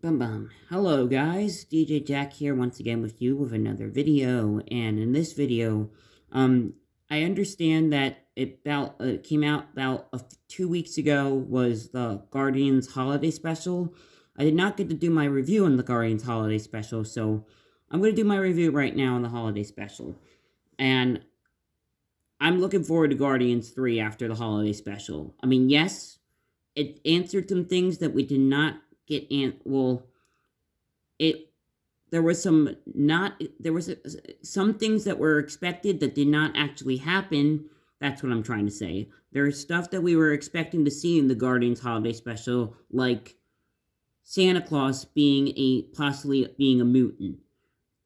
Bum bum. Hello guys, DJ Jack here once again with you with another video, and in this video, I understand that it came out about 2 weeks ago was the Guardians Holiday Special. I did not get to do my review on the Guardians Holiday Special, so I'm going to do my review right now on the Holiday Special, and I'm looking forward to Guardians 3 after the Holiday Special. I mean, yes, it answered some things that we did not get it there was some things that were expected that did not actually happen. That's what I'm trying to say. There's stuff that we were expecting to see in the Guardians Holiday Special, like Santa Claus possibly being a mutant.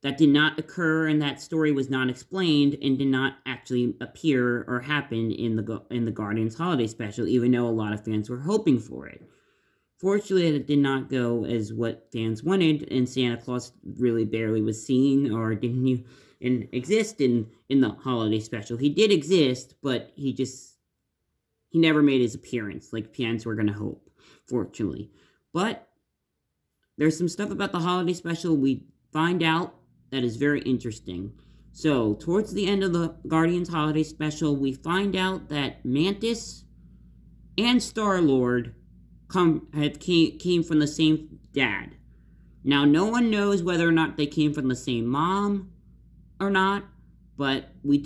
That did not occur, and that story was not explained and did not actually appear or happen in the Guardians Holiday Special, even though a lot of fans were hoping for it. Fortunately, it did not go as what fans wanted, and Santa Claus really barely was seen or didn't exist in the Holiday Special. He did exist, but he never made his appearance like fans were going to hope, fortunately. But there's some stuff about the Holiday Special we find out that is very interesting. So, towards the end of the Guardians Holiday Special, we find out that Mantis and Star-Lord came from the same dad. Now, no one knows whether or not they came from the same mom or not, but we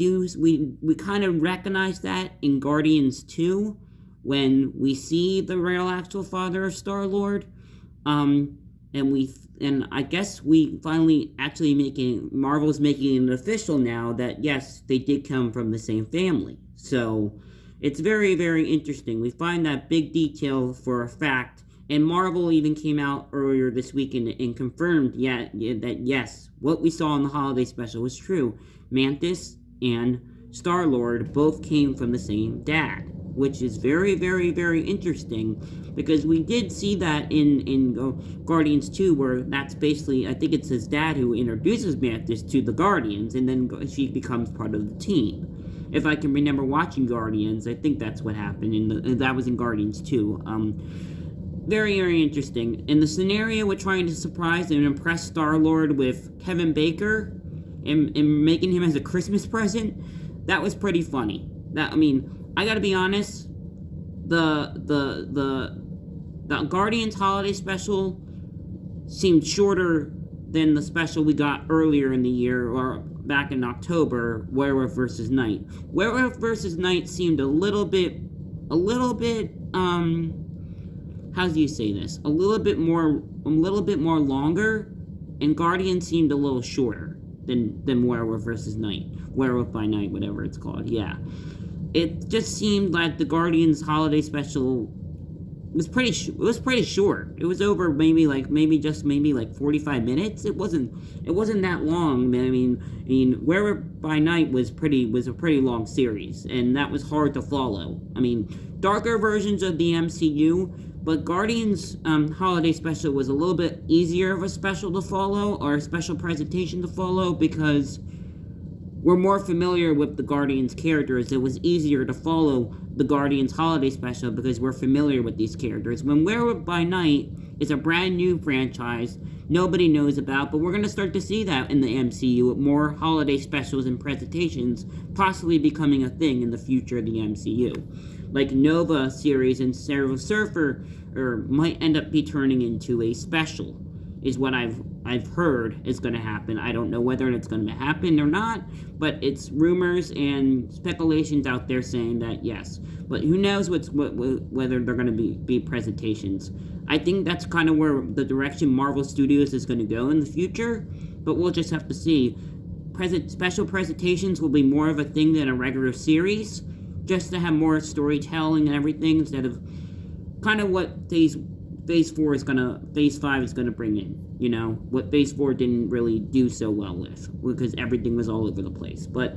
kind of recognize that in Guardians 2 when we see the real actual father of Star-Lord. And I guess we finally Marvel's making it official now that yes, they did come from the same family. So it's very, very interesting. We find that big detail for a fact, and Marvel even came out earlier this week and confirmed that yes, what we saw in the Holiday Special was true. Mantis and Star-Lord both came from the same dad, which is very, very, very interesting, because we did see that in Guardians 2, where that's basically, I think it's his dad who introduces Mantis to the Guardians, and then she becomes part of the team. If I can remember watching Guardians, I think that's what happened. That was in Guardians 2. Very, very interesting. In the scenario, we're trying to surprise and impress Star-Lord with Kevin Bacon and making him as a Christmas present. That was pretty funny. I gotta be honest. The Guardians Holiday Special seemed shorter than the special we got earlier in the year, or back in October, Werewolf vs. Night. Werewolf vs. Night seemed a little bit, how do you say this? A little bit more longer, and Guardian seemed a little shorter than Werewolf vs. Night. Werewolf by Night, whatever it's called, yeah. It just seemed like the Guardians Holiday Special was pretty short. It was over maybe 45 minutes. It wasn't that long. I mean, Werewolf by Night was a pretty long series, and that was hard to follow. I mean, darker versions of the MCU, but Guardians Holiday Special was a little bit easier of a special to follow, or a special presentation to follow, because we're more familiar with the Guardians characters. It was easier to follow the Guardians Holiday Special because we're familiar with these characters. When Werewolf by Night is a brand new franchise nobody knows about, but we're going to start to see that in the MCU with more holiday specials and presentations possibly becoming a thing in the future of the MCU. Like Nova series and Silver Surfer might end up be turning into a special, is what I've heard is going to happen. I don't know whether it's going to happen or not, but it's rumors and speculations out there saying that yes. But who knows whether they're going to be presentations. I think that's kind of where the direction Marvel Studios is going to go in the future, but we'll just have to see. Special presentations will be more of a thing than a regular series, just to have more storytelling and everything, instead of kind of what Phase 5 is gonna bring in, what Phase 4 didn't really do so well with, because everything was all over the place. But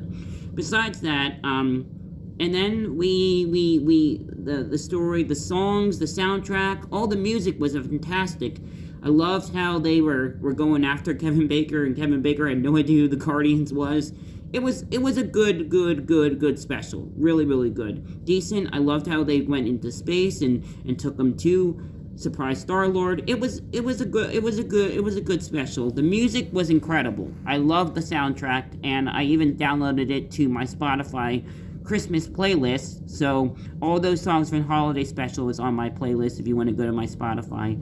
besides that, and then the story, the songs, the soundtrack, all the music was fantastic. I loved how they were going after Kevin Bacon, and Kevin Bacon had no idea who the Guardians was. It was a good special. Really, really good. Decent. I loved how they went into space and took them to surprise Star-Lord. It was a good special. The music was incredible. I loved the soundtrack, and I even downloaded it to my Spotify Christmas playlist. So all those songs from Holiday Special is on my playlist if you want to go to my Spotify.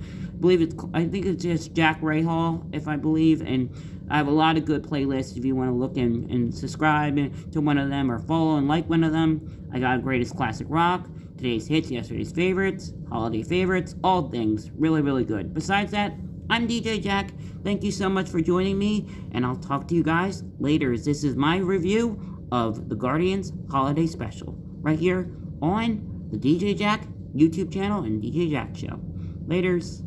I think it's just Jack Rahal, if I believe, and I have a lot of good playlists if you want to look and subscribe to one of them or follow and like one of them. I got Greatest Classic Rock, Today's Hits, Yesterday's Favorites, Holiday Favorites, all things really, really good. Besides that, I'm DJ Jack. Thank you so much for joining me, and I'll talk to you guys later. This is my review of the Guardians Holiday Special right here on the DJ Jack YouTube channel and DJ Jack Show. Laters.